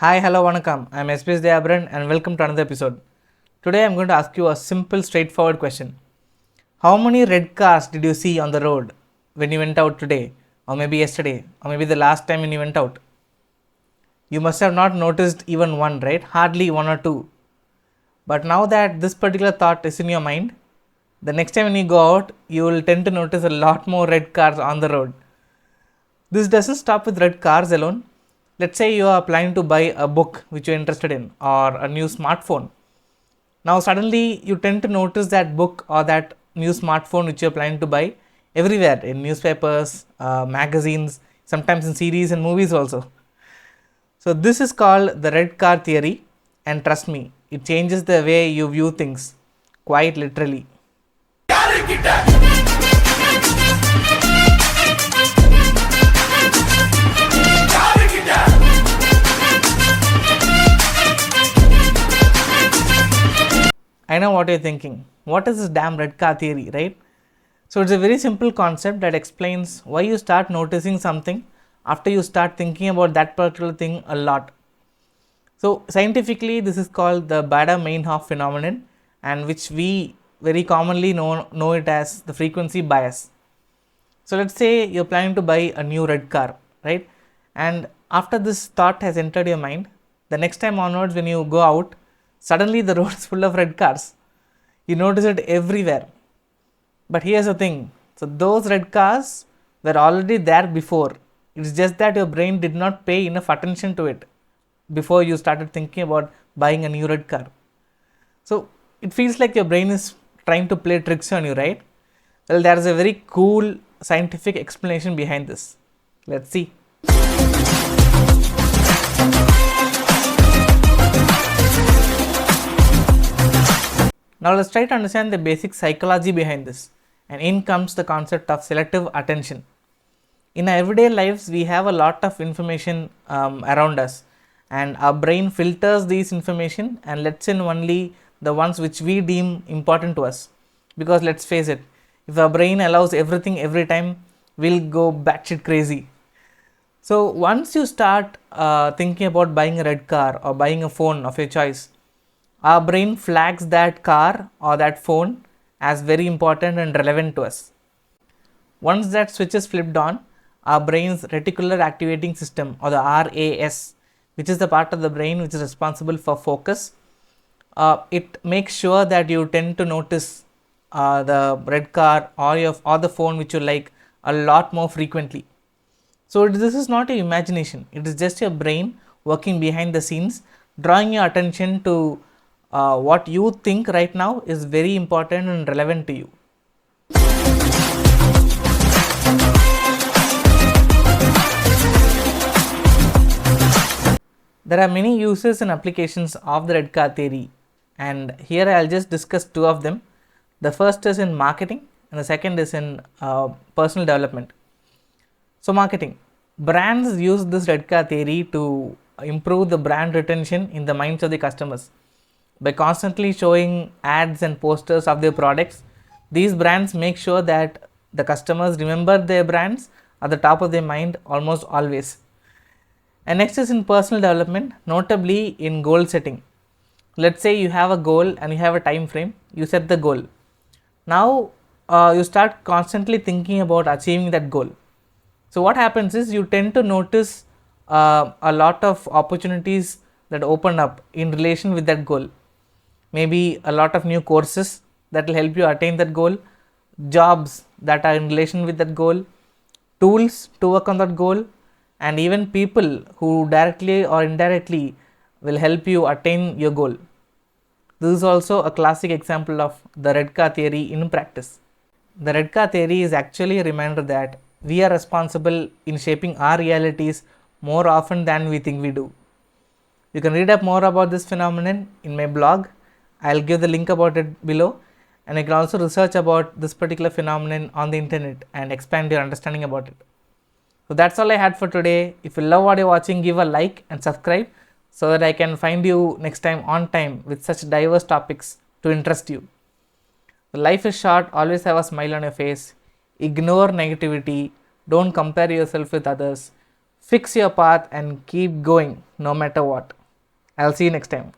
Hi, hello, vanakkam. I'm SPS Dayaa and welcome to another episode. Today I'm going to ask you a simple, straightforward question. How many red cars did you see on the road when you went out today, or maybe yesterday, or maybe the last time when you went out? You must have not noticed even one, right? Hardly one or two. But now that this particular thought is in your mind, the next time when you go out, you will tend to notice a lot more red cars on the road. This doesn't stop with red cars alone. Let's say you are planning to buy a book which you're interested in or a new smartphone. Now suddenly you tend to notice that book or that new smartphone which you're planning to buy everywhere in newspapers, magazines, sometimes in series and movies also. So this is called the red car theory, and trust me, it changes the way you view things, quite literally. I know what you're thinking. What is this damn red car theory, right? So it's a very simple concept that explains why you start noticing something after you start thinking about that particular thing a lot. So scientifically, this is called the Baader-Meinhof phenomenon, and which we very commonly know it as the frequency bias. So let's say you're planning to buy a new red car, right? And after this thought has entered your mind, the next time onwards when you go out, suddenly the road is full of red cars. You notice it everywhere. But here's the thing. So those red cars were already there before. It's just that your brain did not pay enough attention to it before you started thinking about buying a new red car. So it feels like your brain is trying to play tricks on you, right? Well, there is a very cool scientific explanation behind this. Let's see. Now let's try to understand the basic psychology behind this. And in comes the concept of selective attention. In our everyday lives, we have a lot of information around us, and our brain filters these information and lets in only the ones which we deem important to us. Because let's face it, if our brain allows everything every time, we'll go batshit crazy. So once you start thinking about buying a red car or buying a phone of your choice, our brain flags that car or that phone as very important and relevant to us. Once that switch is flipped on, our brain's reticular activating system, or the RAS, which is the part of the brain which is responsible for focus, it makes sure that you tend to notice the red car or the phone which you like a lot more frequently. So this is not your imagination, it is just your brain working behind the scenes, drawing your attention to what you think right now is very important and relevant to you. There are many uses and applications of the red car theory, and here I'll just discuss two of them. The first is in marketing and the second is in personal development. So marketing. Brands use this red car theory to improve the brand retention in the minds of the customers. By constantly showing ads and posters of their products, these brands make sure that the customers remember their brands at the top of their mind almost always. And next is in personal development, notably in goal setting. Let's say you have a goal and you have a time frame, you set the goal. Now you start constantly thinking about achieving that goal. So what happens is you tend to notice a lot of opportunities that open up in relation with that goal. Maybe a lot of new courses that will help you attain that goal, jobs that are in relation with that goal, tools to work on that goal, and even people who directly or indirectly will help you attain your goal. This is also a classic example of the red car theory in practice. The red car theory is actually a reminder that we are responsible in shaping our realities more often than we think we do. You can read up more about this phenomenon in my blog. I'll give the link about it below, and you can also research about this particular phenomenon on the internet and expand your understanding about it. So that's all I had for today. If you love what you're watching, give a like and subscribe so that I can find you next time on time with such diverse topics to interest you. Life is short, always have a smile on your face. Ignore negativity, don't compare yourself with others. Fix your path and keep going no matter what. I'll see you next time.